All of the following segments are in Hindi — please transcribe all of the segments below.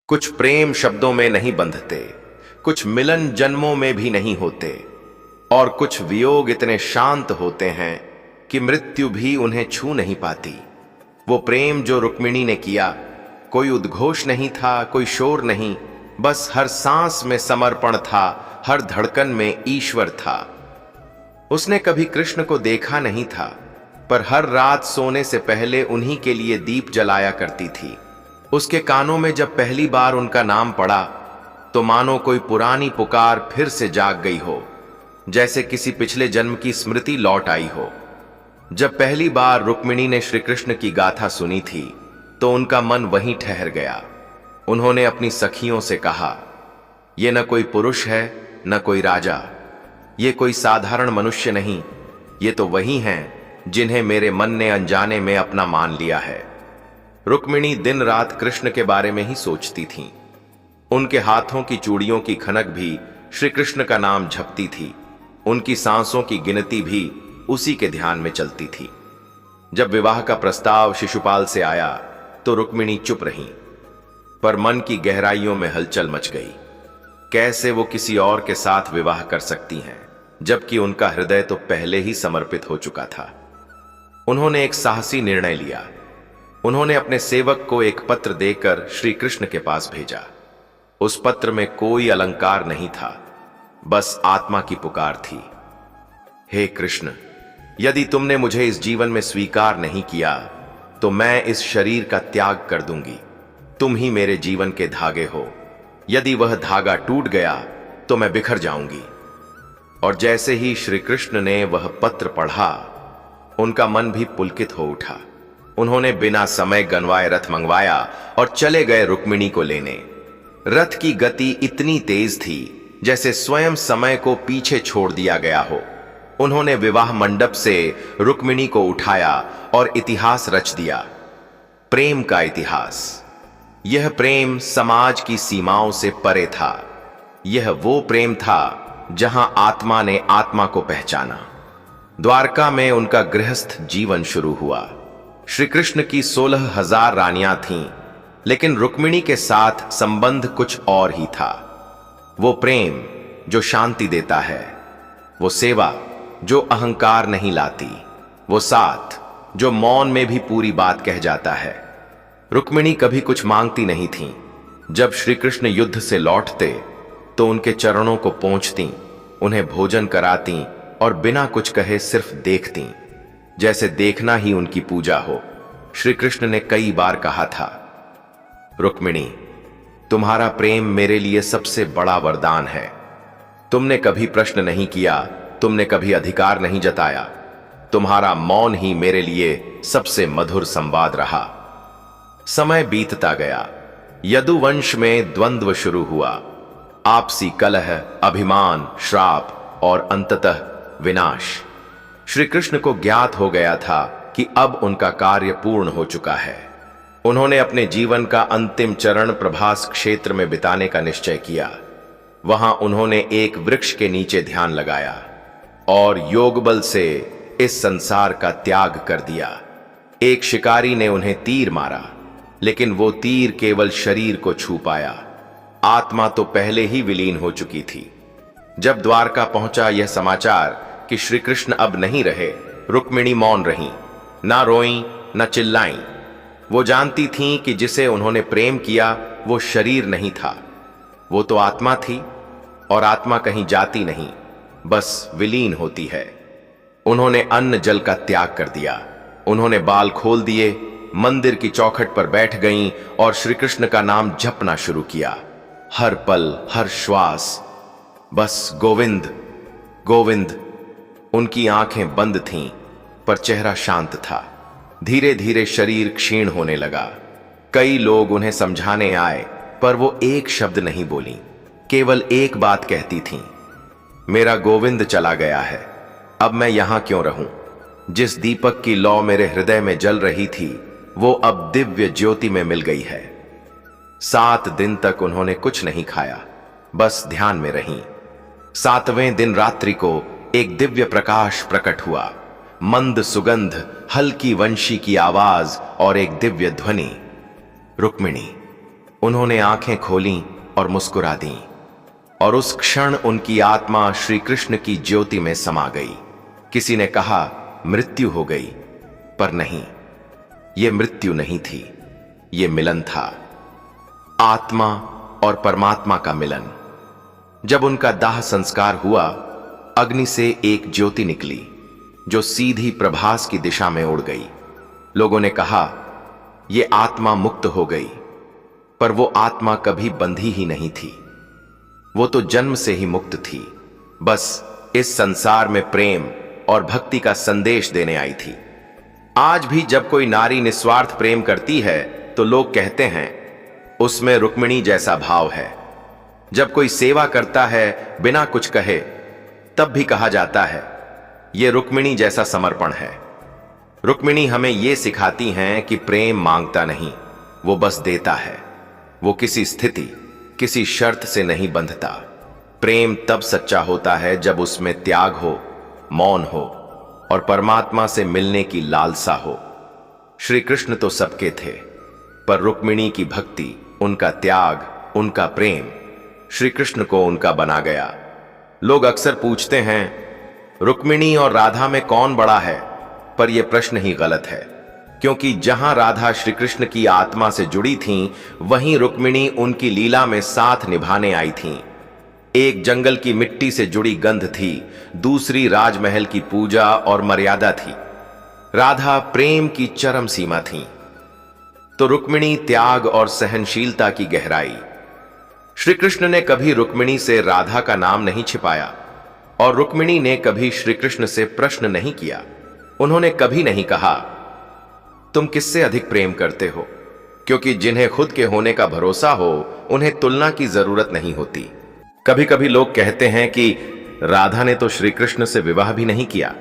कुछ प्रेम शब्दों में नहीं बंधते, कुछ मिलन जन्मों में भी नहीं होते, और कुछ वियोग इतने शांत होते हैं कि मृत्यु भी उन्हें छू नहीं पाती। वो प्रेम जो रुक्मिणी ने किया, कोई उद्घोष नहीं था, कोई शोर नहीं, बस हर सांस में समर्पण था, हर धड़कन में ईश्वर था। उसने कभी कृष्ण को देखा नहीं था, पर हर रात सोने से पहले उन्हीं के लिए दीप जलाया करती थी। उसके कानों में जब पहली बार उनका नाम पड़ा तो मानो कोई पुरानी पुकार फिर से जाग गई हो, जैसे किसी पिछले जन्म की स्मृति लौट आई हो। जब पहली बार रुक्मिणी ने श्री कृष्ण की गाथा सुनी थी तो उनका मन वहीं ठहर गया। उन्होंने अपनी सखियों से कहा, ये न कोई पुरुष है न कोई राजा, ये कोई साधारण मनुष्य नहीं, ये तो वही हैं जिन्हें मेरे मन ने अनजाने में अपना मान लिया है। रुक्मिणी दिन रात कृष्ण के बारे में ही सोचती थीं। उनके हाथों की चूड़ियों की खनक भी श्री कृष्ण का नाम झपती थी, उनकी सांसों की गिनती भी उसी के ध्यान में चलती थी। जब विवाह का प्रस्ताव शिशुपाल से आया तो रुक्मिणी चुप रहीं, पर मन की गहराइयों में हलचल मच गई। कैसे वो किसी और के साथ विवाह कर सकती हैं, जबकि उनका हृदय तो पहले ही समर्पित हो चुका था। उन्होंने एक साहसी निर्णय लिया। उन्होंने अपने सेवक को एक पत्र देकर श्री कृष्ण के पास भेजा। उस पत्र में कोई अलंकार नहीं था, बस आत्मा की पुकार थी। हे कृष्ण, यदि तुमने मुझे इस जीवन में स्वीकार नहीं किया तो मैं इस शरीर का त्याग कर दूंगी। तुम ही मेरे जीवन के धागे हो, यदि वह धागा टूट गया तो मैं बिखर जाऊंगी। और जैसे ही श्री कृष्ण ने वह पत्र पढ़ा, उनका मन भी पुलकित हो उठा। उन्होंने बिना समय गंवाए रथ मंगवाया और चले गए रुक्मिणी को लेने। रथ की गति इतनी तेज थी जैसे स्वयं समय को पीछे छोड़ दिया गया हो। उन्होंने विवाह मंडप से रुक्मिणी को उठाया और इतिहास रच दिया, प्रेम का इतिहास। यह प्रेम समाज की सीमाओं से परे था। यह वो प्रेम था जहां आत्मा ने आत्मा को पहचाना। द्वारका में उनका गृहस्थ जीवन शुरू हुआ। श्री कृष्ण की 16,000 रानियां थीं, लेकिन रुक्मिणी के साथ संबंध कुछ और ही था। वो प्रेम जो शांति देता है, वो सेवा जो अहंकार नहीं लाती, वो साथ जो मौन में भी पूरी बात कह जाता है। रुक्मिणी कभी कुछ मांगती नहीं थीं। जब श्री कृष्ण युद्ध से लौटते तो उनके चरणों को पोंछतीं, उन्हें भोजन करातीं और बिना कुछ कहे सिर्फ देखतीं, जैसे देखना ही उनकी पूजा हो। श्री कृष्ण ने कई बार कहा था, रुक्मिणी, तुम्हारा प्रेम मेरे लिए सबसे बड़ा वरदान है। तुमने कभी प्रश्न नहीं किया, तुमने कभी अधिकार नहीं जताया, तुम्हारा मौन ही मेरे लिए सबसे मधुर संवाद रहा। समय बीतता गया। यदुवंश में द्वंद्व शुरू हुआ। आपसी कलह, अभिमान, श्राप और अंततः विनाश। श्री कृष्ण को ज्ञात हो गया था कि अब उनका कार्य पूर्ण हो चुका है। उन्होंने अपने जीवन का अंतिम चरण प्रभास क्षेत्र में बिताने का निश्चय किया। वहां उन्होंने एक वृक्ष के नीचे ध्यान लगाया और योग बल से इस संसार का त्याग कर दिया। एक शिकारी ने उन्हें तीर मारा, लेकिन वो तीर केवल शरीर को छू पाया। आत्मा तो पहले ही विलीन हो चुकी थी। जब द्वारका पहुंचा यह समाचार कि श्री कृष्ण अब नहीं रहे, रुक्मिणी मौन रहीं, ना रोईं ना चिल्लाईं। वो जानती थीं कि जिसे उन्होंने प्रेम किया वो शरीर नहीं था, वो तो आत्मा थी, और आत्मा कहीं जाती नहीं, बस विलीन होती है। उन्होंने अन्न जल का त्याग कर दिया। उन्होंने बाल खोल दिए, मंदिर की चौखट पर बैठ गईं और श्री कृष्ण का नाम जपना शुरू किया। हर पल, हर श्वास बस गोविंद गोविंद। उनकी आंखें बंद थीं, पर चेहरा शांत था। धीरे धीरे शरीर क्षीण होने लगा। कई लोग उन्हें समझाने आए, पर वो एक शब्द नहीं बोली, केवल एक बात कहती थीं, मेरा गोविंद चला गया है, अब मैं यहां क्यों रहूं। जिस दीपक की लौ मेरे हृदय में जल रही थी, वो अब दिव्य ज्योति में मिल गई है। 7 दिन तक उन्होंने कुछ नहीं खाया, बस ध्यान में रहीं। 7वें दिन रात्रि को एक दिव्य प्रकाश प्रकट हुआ, मंद सुगंध, हल्की वंशी की आवाज और एक दिव्य ध्वनि, रुक्मिणी। उन्होंने आंखें खोलीं और मुस्कुरा दी, और उस क्षण उनकी आत्मा श्री कृष्ण की ज्योति में समा गई। किसी ने कहा मृत्यु हो गई, पर नहीं, ये मृत्यु नहीं थी, ये मिलन था, आत्मा और परमात्मा का मिलन। जब उनका दाह संस्कार हुआ, अग्नि से एक ज्योति निकली जो सीधी प्रभास की दिशा में उड़ गई। लोगों ने कहा ये आत्मा मुक्त हो गई, पर वो आत्मा कभी बंधी ही नहीं थी, वो तो जन्म से ही मुक्त थी, बस इस संसार में प्रेम और भक्ति का संदेश देने आई थी। आज भी जब कोई नारी निस्वार्थ प्रेम करती है तो लोग कहते हैं उसमें रुक्मिणी जैसा भाव है। जब कोई सेवा करता है बिना कुछ कहे, तब भी कहा जाता है यह रुक्मिणी जैसा समर्पण है। रुक्मिणी हमें यह सिखाती हैं कि प्रेम मांगता नहीं, वो बस देता है। वो किसी स्थिति, किसी शर्त से नहीं बंधता। प्रेम तब सच्चा होता है जब उसमें त्याग हो, मौन हो और परमात्मा से मिलने की लालसा हो। श्री कृष्ण तो सबके थे, पर रुक्मिणी की भक्ति, उनका त्याग, उनका प्रेम श्री कृष्ण को उनका बना गया। लोग अक्सर पूछते हैं रुक्मिणी और राधा में कौन बड़ा है, पर यह प्रश्न ही गलत है, क्योंकि जहां राधा श्री कृष्ण की आत्मा से जुड़ी थीं, वहीं रुक्मिणी उनकी लीला में साथ निभाने आई थीं। एक जंगल की मिट्टी से जुड़ी गंध थी, दूसरी राजमहल की पूजा और मर्यादा थी। राधा प्रेम की चरम सीमा थी, तो रुक्मिणी त्याग और सहनशीलता की गहराई। श्री कृष्ण ने कभी रुक्मिणी से राधा का नाम नहीं छिपाया, और रुक्मिणी ने कभी श्री कृष्ण से प्रश्न नहीं किया। उन्होंने कभी नहीं कहा तुम किससे अधिक प्रेम करते हो, क्योंकि जिन्हें खुद के होने का भरोसा हो उन्हें तुलना की जरूरत नहीं होती। कभी कभी लोग कहते हैं कि राधा ने तो श्री कृष्ण से विवाह भी नहीं किया,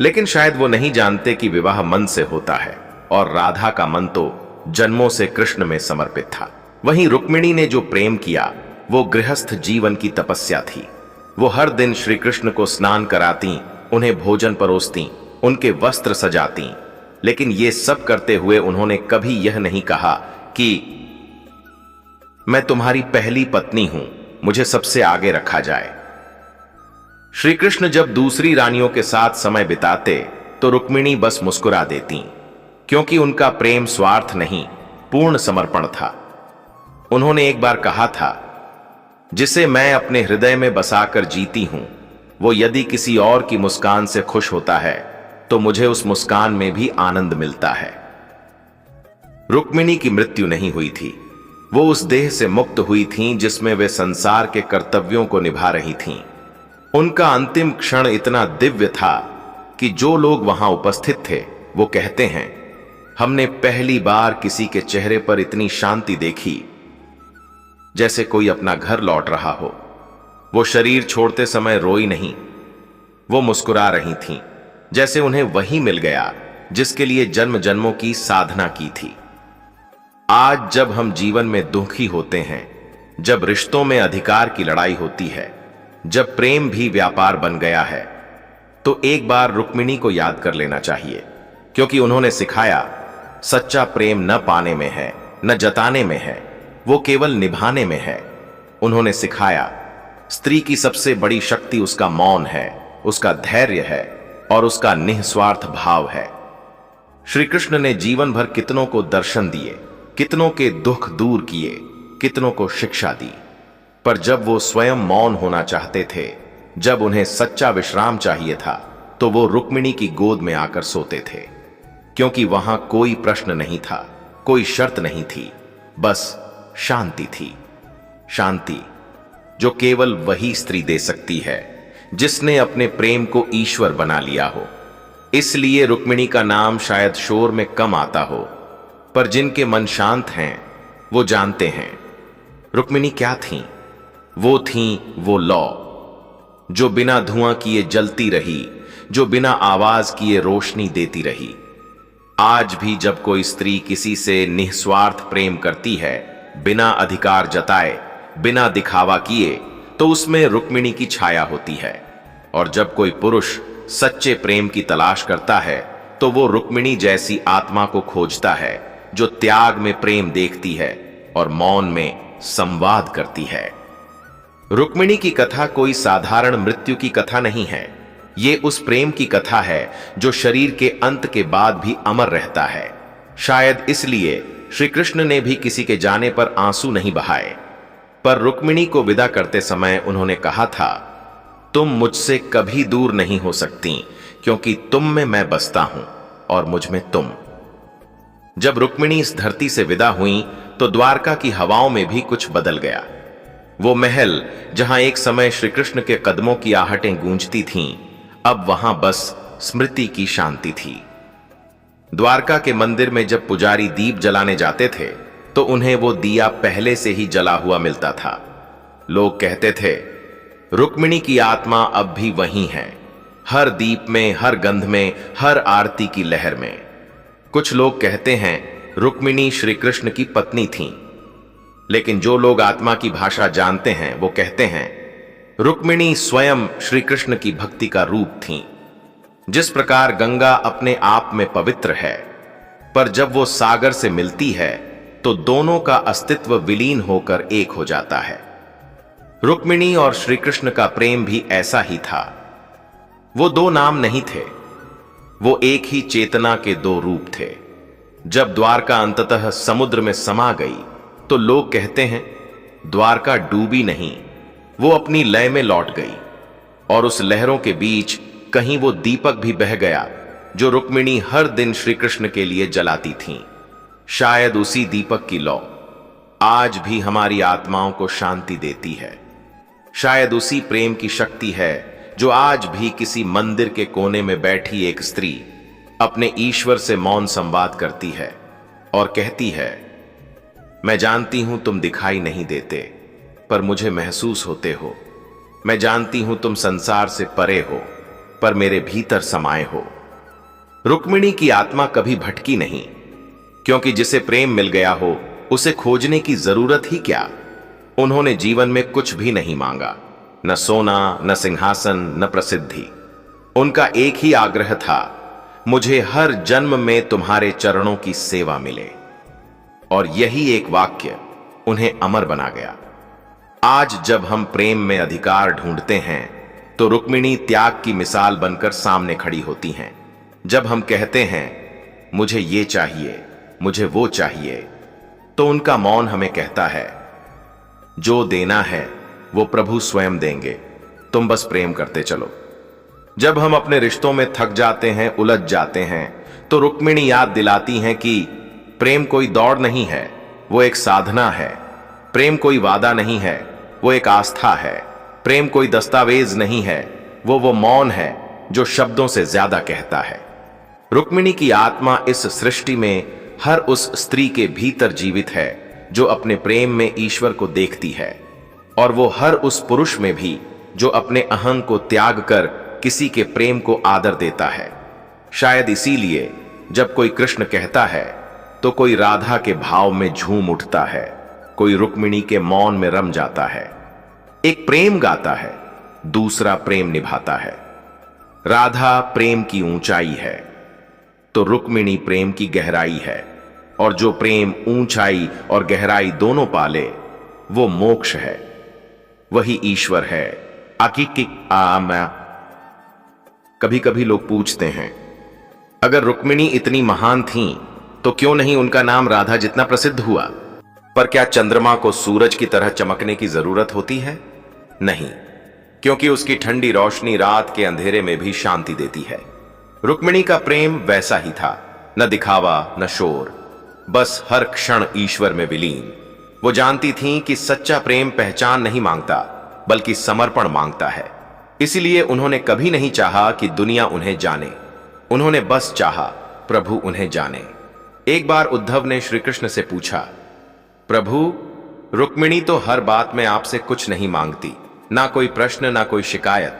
लेकिन शायद वो नहीं जानते कि विवाह मन से होता है, और राधा का मन तो जन्मों से कृष्ण में समर्पित था। वहीं रुक्मिणी ने जो प्रेम किया वो गृहस्थ जीवन की तपस्या थी। वो हर दिन श्री कृष्ण को स्नान कराती, उन्हें भोजन परोसती, उनके वस्त्र सजाती, लेकिन ये सब करते हुए उन्होंने कभी यह नहीं कहा कि मैं तुम्हारी पहली पत्नी हूं, मुझे सबसे आगे रखा जाए। श्री कृष्ण जब दूसरी रानियों के साथ समय बिताते तो रुक्मिणी बस मुस्कुरा देती, क्योंकि उनका प्रेम स्वार्थ नहीं, पूर्ण समर्पण था। उन्होंने एक बार कहा था, जिसे मैं अपने हृदय में बसाकर जीती हूं, वो यदि किसी और की मुस्कान से खुश होता है तो मुझे उस मुस्कान में भी आनंद मिलता है। रुक्मिणी की मृत्यु नहीं हुई थी, वो उस देह से मुक्त हुई थीं जिसमें वे संसार के कर्तव्यों को निभा रही थीं। उनका अंतिम क्षण इतना दिव्य था कि जो लोग वहां उपस्थित थे वो कहते हैं हमने पहली बार किसी के चेहरे पर इतनी शांति देखी, जैसे कोई अपना घर लौट रहा हो। वो शरीर छोड़ते समय रोई नहीं, वो मुस्कुरा रही थीं, जैसे उन्हें वही मिल गया जिसके लिए जन्म जन्मों की साधना की थी। आज जब हम जीवन में दुखी होते हैं, जब रिश्तों में अधिकार की लड़ाई होती है, जब प्रेम भी व्यापार बन गया है, तो एक बार रुक्मिणी को याद कर लेना चाहिए, क्योंकि उन्होंने सिखाया सच्चा प्रेम न पाने में है, न जताने में है, वो केवल निभाने में है। उन्होंने सिखाया स्त्री की सबसे बड़ी शक्ति उसका मौन है, उसका धैर्य है और उसका निस्वार्थ भाव है। श्री कृष्ण ने जीवन भर कितनों को दर्शन दिए, कितनों के दुख दूर किए, कितनों को शिक्षा दी, पर जब वो स्वयं मौन होना चाहते थे, जब उन्हें सच्चा विश्राम चाहिए था, तो वो रुक्मिणी की गोद में आकर सोते थे, क्योंकि वहां कोई प्रश्न नहीं था, कोई शर्त नहीं थी, बस शांति थी। शांति जो केवल वही स्त्री दे सकती है जिसने अपने प्रेम को ईश्वर बना लिया हो। इसलिए रुक्मिणी का नाम शायद शोर में कम आता हो, पर जिनके मन शांत हैं वो जानते हैं रुक्मिणी क्या थीं। वो थीं वो लौ, जो बिना धुआं किए जलती रही, जो बिना आवाज किए रोशनी देती रही। आज भी जब कोई स्त्री किसी से निस्वार्थ प्रेम करती है, बिना अधिकार जताए, बिना दिखावा किए, तो उसमें रुक्मिणी की छाया होती है। और जब कोई पुरुष सच्चे प्रेम की तलाश करता है, तो वो रुक्मिणी जैसी आत्मा को खोजता है, जो त्याग में प्रेम देखती है, और मौन में संवाद करती है। रुक्मिणी की कथा कोई साधारण मृत्यु की कथा नहीं है। ये उस प्रेम की कथा है जो शरीर के अंत के बाद भी अमर रहता है। शायद इसलिए श्री कृष्ण ने भी किसी के जाने पर आंसू नहीं बहाए, पर रुक्मिणी को विदा करते समय उन्होंने कहा था, तुम मुझसे कभी दूर नहीं हो सकती, क्योंकि तुम में मैं बसता हूं और मुझ में तुम। जब रुक्मिणी इस धरती से विदा हुई तो द्वारका की हवाओं में भी कुछ बदल गया। वो महल जहां एक समय श्री कृष्ण के कदमों की आहटें गूंजती थीं, अब वहां बस स्मृति की शांति थी। द्वारका के मंदिर में जब पुजारी दीप जलाने जाते थे तो उन्हें वो दिया पहले से ही जला हुआ मिलता था। लोग कहते थे, रुक्मिणी की आत्मा अब भी वहीं है, हर दीप में, हर गंध में, हर आरती की लहर में। कुछ लोग कहते हैं रुक्मिणी श्री कृष्ण की पत्नी थीं, लेकिन जो लोग आत्मा की भाषा जानते हैं वो कहते हैं रुक्मिणी स्वयं श्री कृष्ण की भक्ति का रूप थीं। जिस प्रकार गंगा अपने आप में पवित्र है, पर जब वो सागर से मिलती है तो दोनों का अस्तित्व विलीन होकर एक हो जाता है। रुक्मिणी और श्री कृष्ण का प्रेम भी ऐसा ही था। वो दो नाम नहीं थे, वो एक ही चेतना के दो रूप थे। जब द्वारका अंततः समुद्र में समा गई तो लोग कहते हैं द्वारका डूबी नहीं, वो अपनी लय में लौट गई, और उस लहरों के बीच कहीं वो दीपक भी बह गया जो रुक्मिणी हर दिन श्री कृष्ण के लिए जलाती थीं। शायद उसी दीपक की लौ आज भी हमारी आत्माओं को शांति देती है। शायद उसी प्रेम की शक्ति है जो आज भी किसी मंदिर के कोने में बैठी एक स्त्री अपने ईश्वर से मौन संवाद करती है और कहती है, मैं जानती हूं तुम दिखाई नहीं देते, पर मुझे महसूस होते हो। मैं जानती हूं तुम संसार से परे हो, पर मेरे भीतर समाये हो। रुक्मिणी की आत्मा कभी भटकी नहीं, क्योंकि जिसे प्रेम मिल गया हो उसे खोजने की जरूरत ही क्या। उन्होंने जीवन में कुछ भी नहीं मांगा, न सोना, न सिंहासन, न प्रसिद्धि। उनका एक ही आग्रह था, मुझे हर जन्म में तुम्हारे चरणों की सेवा मिले। और यही एक वाक्य उन्हें अमर बना गया। आज जब हम प्रेम में अधिकार ढूंढते हैं तो रुक्मिणी त्याग की मिसाल बनकर सामने खड़ी होती हैं। जब हम कहते हैं मुझे ये चाहिए, मुझे वो चाहिए, तो उनका मौन हमें कहता है, जो देना है वो प्रभु स्वयं देंगे, तुम बस प्रेम करते चलो। जब हम अपने रिश्तों में थक जाते हैं, उलझ जाते हैं, तो रुक्मिणी याद दिलाती हैं कि प्रेम कोई दौड़ नहीं है, वो एक साधना है। प्रेम कोई वादा नहीं है, वो एक आस्था है। प्रेम कोई दस्तावेज नहीं है, वो मौन है जो शब्दों से ज्यादा कहता है। रुक्मिणी की आत्मा इस सृष्टि में हर उस स्त्री के भीतर जीवित है जो अपने प्रेम में ईश्वर को देखती है, और वो हर उस पुरुष में भी जो अपने अहंग को त्याग कर किसी के प्रेम को आदर देता है। शायद इसीलिए जब कोई कृष्ण कहता है तो कोई राधा के भाव में झूम उठता है, कोई रुक्मिणी के मौन में रम जाता है। एक प्रेम गाता है, दूसरा प्रेम निभाता है। राधा प्रेम की ऊंचाई है तो रुक्मिणी प्रेम की गहराई है, और जो प्रेम ऊंचाई और गहराई दोनों पाले वो मोक्ष है, वही ईश्वर है। कभी कभी लोग पूछते हैं, अगर रुक्मिणी इतनी महान थीं तो क्यों नहीं उनका नाम राधा जितना प्रसिद्ध हुआ? पर क्या चंद्रमा को सूरज की तरह चमकने की जरूरत होती है? नहीं, क्योंकि उसकी ठंडी रोशनी रात के अंधेरे में भी शांति देती है। रुक्मिणी का प्रेम वैसा ही था, न दिखावा न शोर, बस हर क्षण ईश्वर में विलीन। वो जानती थीं कि सच्चा प्रेम पहचान नहीं मांगता बल्कि समर्पण मांगता है। इसलिए उन्होंने कभी नहीं चाहा कि दुनिया उन्हें जाने, उन्होंने बस चाहा प्रभु उन्हें जाने। एक बार उद्धव ने श्री कृष्ण से पूछा, प्रभु, रुक्मिणी तो हर बात में आपसे कुछ नहीं मांगती, ना कोई प्रश्न ना कोई शिकायत,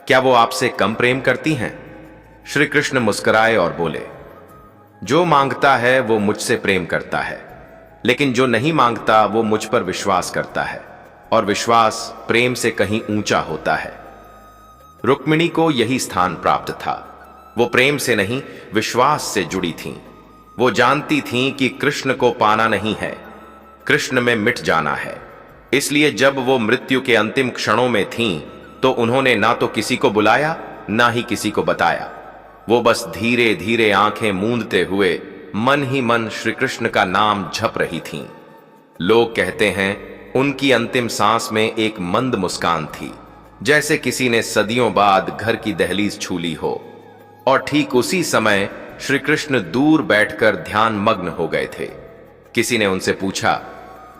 क्या वो आपसे कम प्रेम करती हैं? श्री कृष्ण मुस्कुराए और बोले, जो मांगता है वो मुझसे प्रेम करता है, लेकिन जो नहीं मांगता वो मुझ पर विश्वास करता है, और विश्वास प्रेम से कहीं ऊंचा होता है। रुक्मिणी को यही स्थान प्राप्त था। वो प्रेम से नहीं, विश्वास से जुड़ी थीं। वो जानती थीं कि कृष्ण को पाना नहीं है, कृष्ण में मिट जाना है। इसलिए जब वो मृत्यु के अंतिम क्षणों में थीं, तो उन्होंने ना तो किसी को बुलाया, ना ही किसी को बताया। वो बस धीरे धीरे आंखें मूंदते हुए मन ही मन श्री कृष्ण का नाम जप रही थीं। लोग कहते हैं उनकी अंतिम सांस में एक मंद मुस्कान थी, जैसे किसी ने सदियों बाद घर की दहलीज छू ली हो। और ठीक उसी समय श्री कृष्ण दूर बैठकर ध्यान मग्न हो गए थे। किसी ने उनसे पूछा,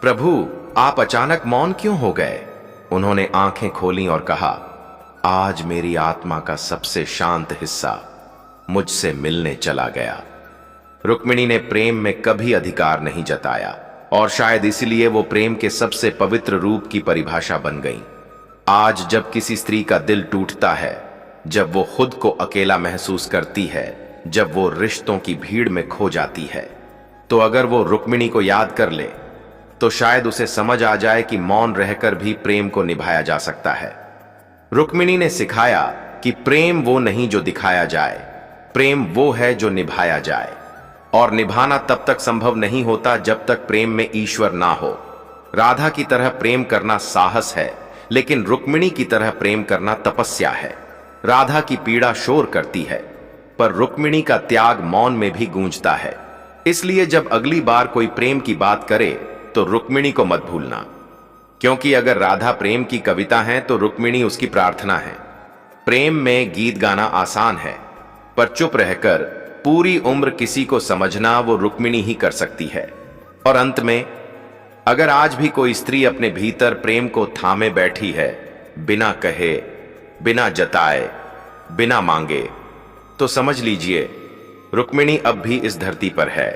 प्रभु आप अचानक मौन क्यों हो गए? उन्होंने आंखें खोली और कहा, आज मेरी आत्मा का सबसे शांत हिस्सा मुझसे मिलने चला गया। रुक्मिणी ने प्रेम में कभी अधिकार नहीं जताया, और शायद इसलिए वो प्रेम के सबसे पवित्र रूप की परिभाषा बन गई। आज जब किसी स्त्री का दिल टूटता है, जब वो खुद को अकेला महसूस करती है, जब वो रिश्तों की भीड़ में खो जाती है, तो अगर वो रुक्मिणी को याद कर ले, तो शायद उसे समझ आ जाए कि मौन रहकर भी प्रेम को निभाया जा सकता है। रुक्मिणी ने सिखाया कि प्रेम वो नहीं जो दिखाया जाए, प्रेम वो है जो निभाया जाए। और निभाना तब तक संभव नहीं होता जब तक प्रेम में ईश्वर ना हो। राधा की तरह प्रेम करना साहस है, लेकिन रुक्मिणी की तरह प्रेम करना तपस्या है। राधा की पीड़ा शोर करती है, पर रुक्मिणी का त्याग मौन में भी गूंजता है। इसलिए जब अगली बार कोई प्रेम की बात करे तो रुक्मिणी को मत भूलना, क्योंकि अगर राधा प्रेम की कविता है तो रुक्मिणी उसकी प्रार्थना है। प्रेम में गीत गाना आसान है, पर चुप रहकर पूरी उम्र किसी को समझना वो रुक्मिणी ही कर सकती है। और अंत में, अगर आज भी कोई स्त्री अपने भीतर प्रेम को थामे बैठी है, बिना कहे, बिना जताए, बिना मांगे, तो समझ लीजिए रुक्मिणी अब भी इस धरती पर है।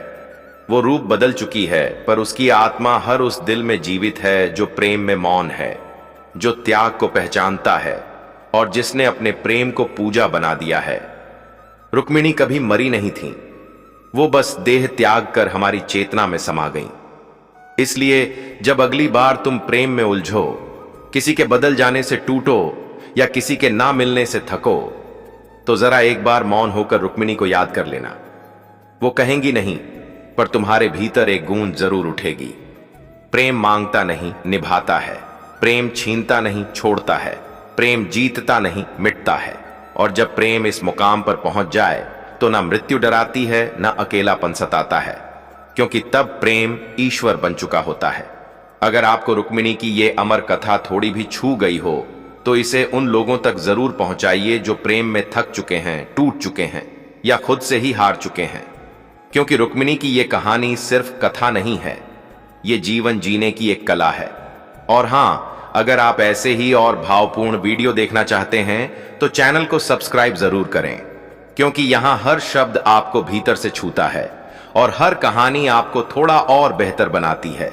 वो रूप बदल चुकी है, पर उसकी आत्मा हर उस दिल में जीवित है जो प्रेम में मौन है, जो त्याग को पहचानता है और जिसने अपने प्रेम को पूजा बना दिया है। रुक्मिणी कभी मरी नहीं थी, वो बस देह त्याग कर हमारी चेतना में समा गईं। इसलिए जब अगली बार तुम प्रेम में उलझो, किसी के बदल जाने से टूटो या किसी के ना मिलने से थको, तो जरा एक बार मौन होकर रुक्मिणी को याद कर लेना। वो कहेंगी नहीं, पर तुम्हारे भीतर एक गूंज जरूर उठेगी। प्रेम मांगता नहीं, निभाता है। प्रेम छीनता नहीं, छोड़ता है। प्रेम जीतता नहीं, मिटता है। और जब प्रेम इस मुकाम पर पहुंच जाए तो ना मृत्यु डराती है, ना अकेलापन सताता है, क्योंकि तब प्रेम ईश्वर बन चुका होता है। अगर आपको रुक्मिणी की ये अमर कथा थोड़ी भी छू गई हो, तो इसे उन लोगों तक जरूर पहुंचाइए जो प्रेम में थक चुके हैं, टूट चुके हैं या खुद से ही हार चुके हैं। क्योंकि रुक्मिणी की ये कहानी सिर्फ कथा नहीं है, ये जीवन जीने की एक कला है। और हां, अगर आप ऐसे ही और भावपूर्ण वीडियो देखना चाहते हैं तो चैनल को सब्सक्राइब जरूर करें, क्योंकि यहां हर शब्द आपको भीतर से छूता है और हर कहानी आपको थोड़ा और बेहतर बनाती है।